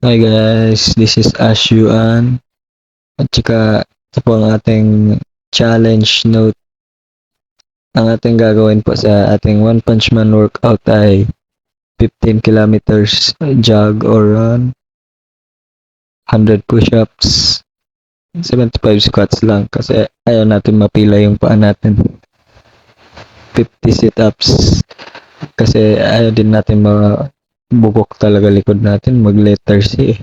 Hi guys, this is Ashuan at saka ito po ang ating challenge note. Ang ating gagawin po sa ating One Punch Man workout ay 15 kilometers jog or run, 100 push-ups, 75 squats lang kasi ayaw natin mapila yung paa natin. 50 sit-ups kasi ayaw din natin mabubok talaga likod natin, mag letter C.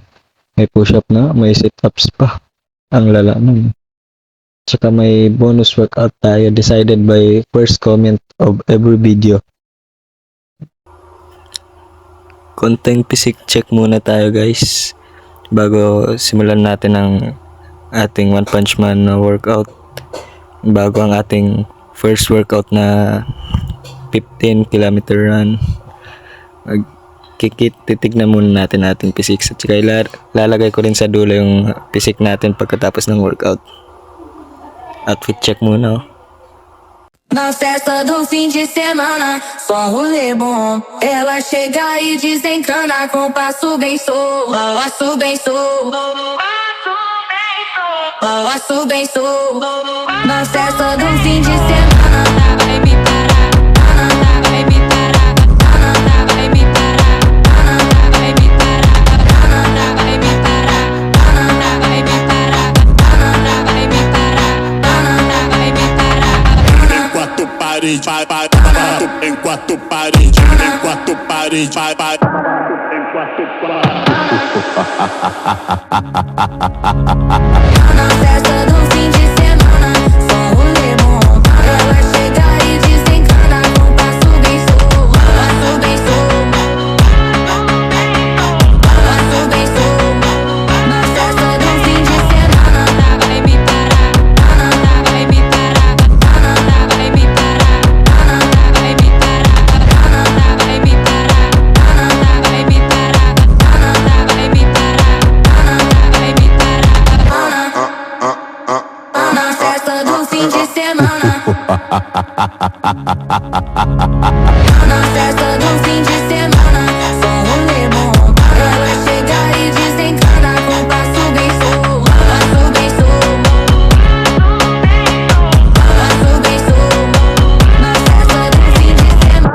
May push-up na, may sit-ups pa. Ang lala nun. Tsaka may bonus workout tayo decided by first comment of every video. Konting physique check muna tayo guys bago simulan natin ang ating One Punch Man na workout. Bago ang ating first workout na 15 kilometer run. Titignan muna natin ating physique at saka lalagay ko rin sa dulo yung physique natin pagkatapos ng workout. Outfit check muna. Na festa do fim de semana, só rolê bom. Ela chega e desencana com passo bem solto. Passo bem solto. Passo bem solto. Na festa do fim de semana, vai me parar. Vai me parar. Vai me parar. Vai me parar. Vai me parar. Vai me parar. Vai me parar. Vai me parar. Enquanto parede, vai, enquanto parede, enquanto parede, vai, enquanto parede. Na festa do fim de semana, só rolê bom. Ela chega e desencana com passo bem solto. Passo bem solto. Passo bem solto. Na festa do fim de semana, vai me parar. Vai me parar. Vai me parar. Vai me parar. Vai me parar. Vai me parar. Vai me parar. Vai me parar. Na festa do fim de semana. Na festa do fim de semana, só rolê bom. Ela chega e desencana com passo bem solto. Passo bem solto. Passo bem solto. Na festa do fim de semana.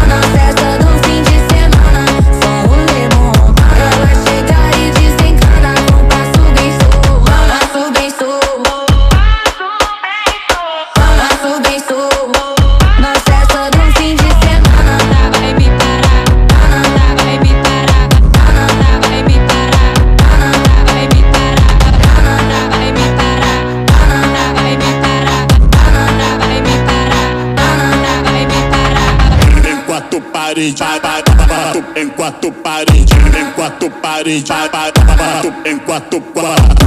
Na festa do fim de semana, só rolê bom. Ela chega e desencana com passo bem solto. Passo bem solto. Passo bem solto. Na festa do fim de semana, vai me parar. Vai me parar. Vai me parar. Vai me parar. Vai me parar. Vai me parar. Vai me parar. Vai me parar. Enquanto parede, vai, enquanto parede, enquanto parede, vai, enquanto parede.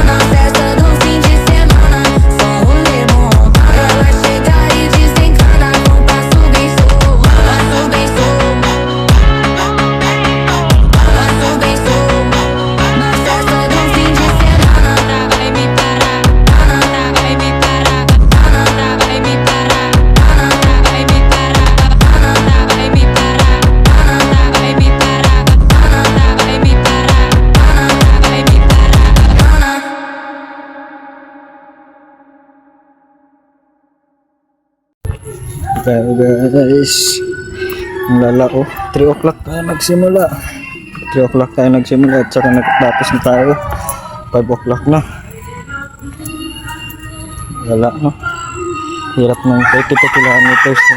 Na festa do fim de semana, só rolê bom. Ela chega e desencana com passo bem solto. Passo bem solto. Passo bem solto. Na festa do fim de semana, vai me parar. Vai me parar. Vai me parar. Vai me parar. Vai me parar. Vai me parar. Vai me parar. Vai me parar. Kaya guys, ang lala 3 o'clock tayo nagsimula. 3 o'clock tayo nagsimula at saka nagtapos na tayo. 5 o'clock na. Lala no. Hirap ng 32 kilometers na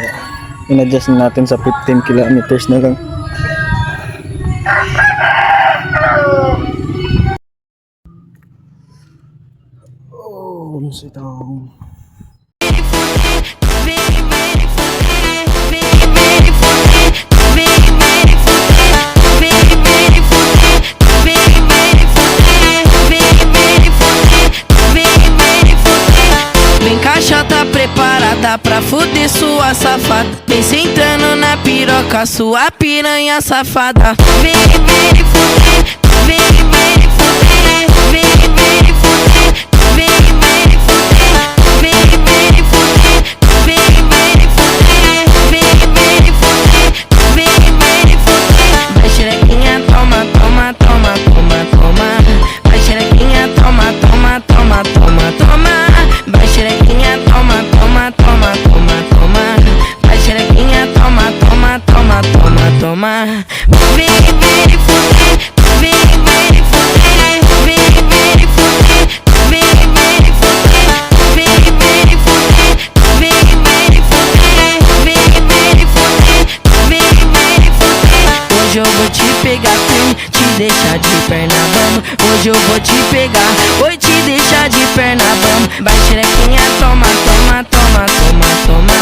in-adjust natin sa 15 kilometers na lang. Oh, sit down. Vem caixa, tá preparada pra fuder sua safada. Vem sentando na piroca, sua piranha safada. Vem fuder, vem fuder, vem fuder, vem fuder, vem fuder, vem fuder. Hoje eu vou te pegar, vou te deixar de perna bamba. Vai xerequinha, toma, toma, toma, toma, toma.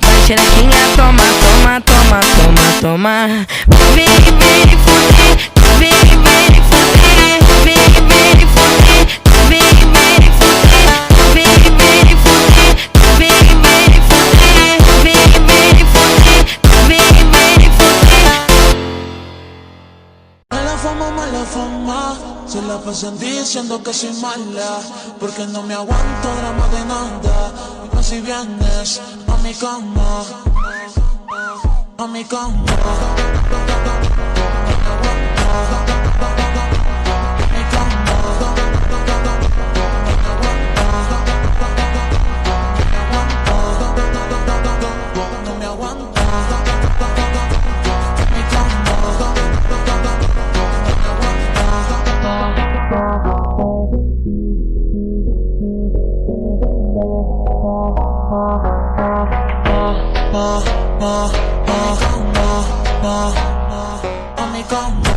Vai xerequinha, toma, toma, toma, toma, toma. Vem, vem fuder, vem, vem fuder, vem, vem fuder, vem, vem fuder, vem, vem fuder, vem, vem fuder, vem, vem fuder, vem, vem fuder. Mala fama, se la pasan diciendo que soy mala, porque no me aguanto drama de nada. Y más si vienes a mi cama, a mi cama. No me aguanto. A mi cama.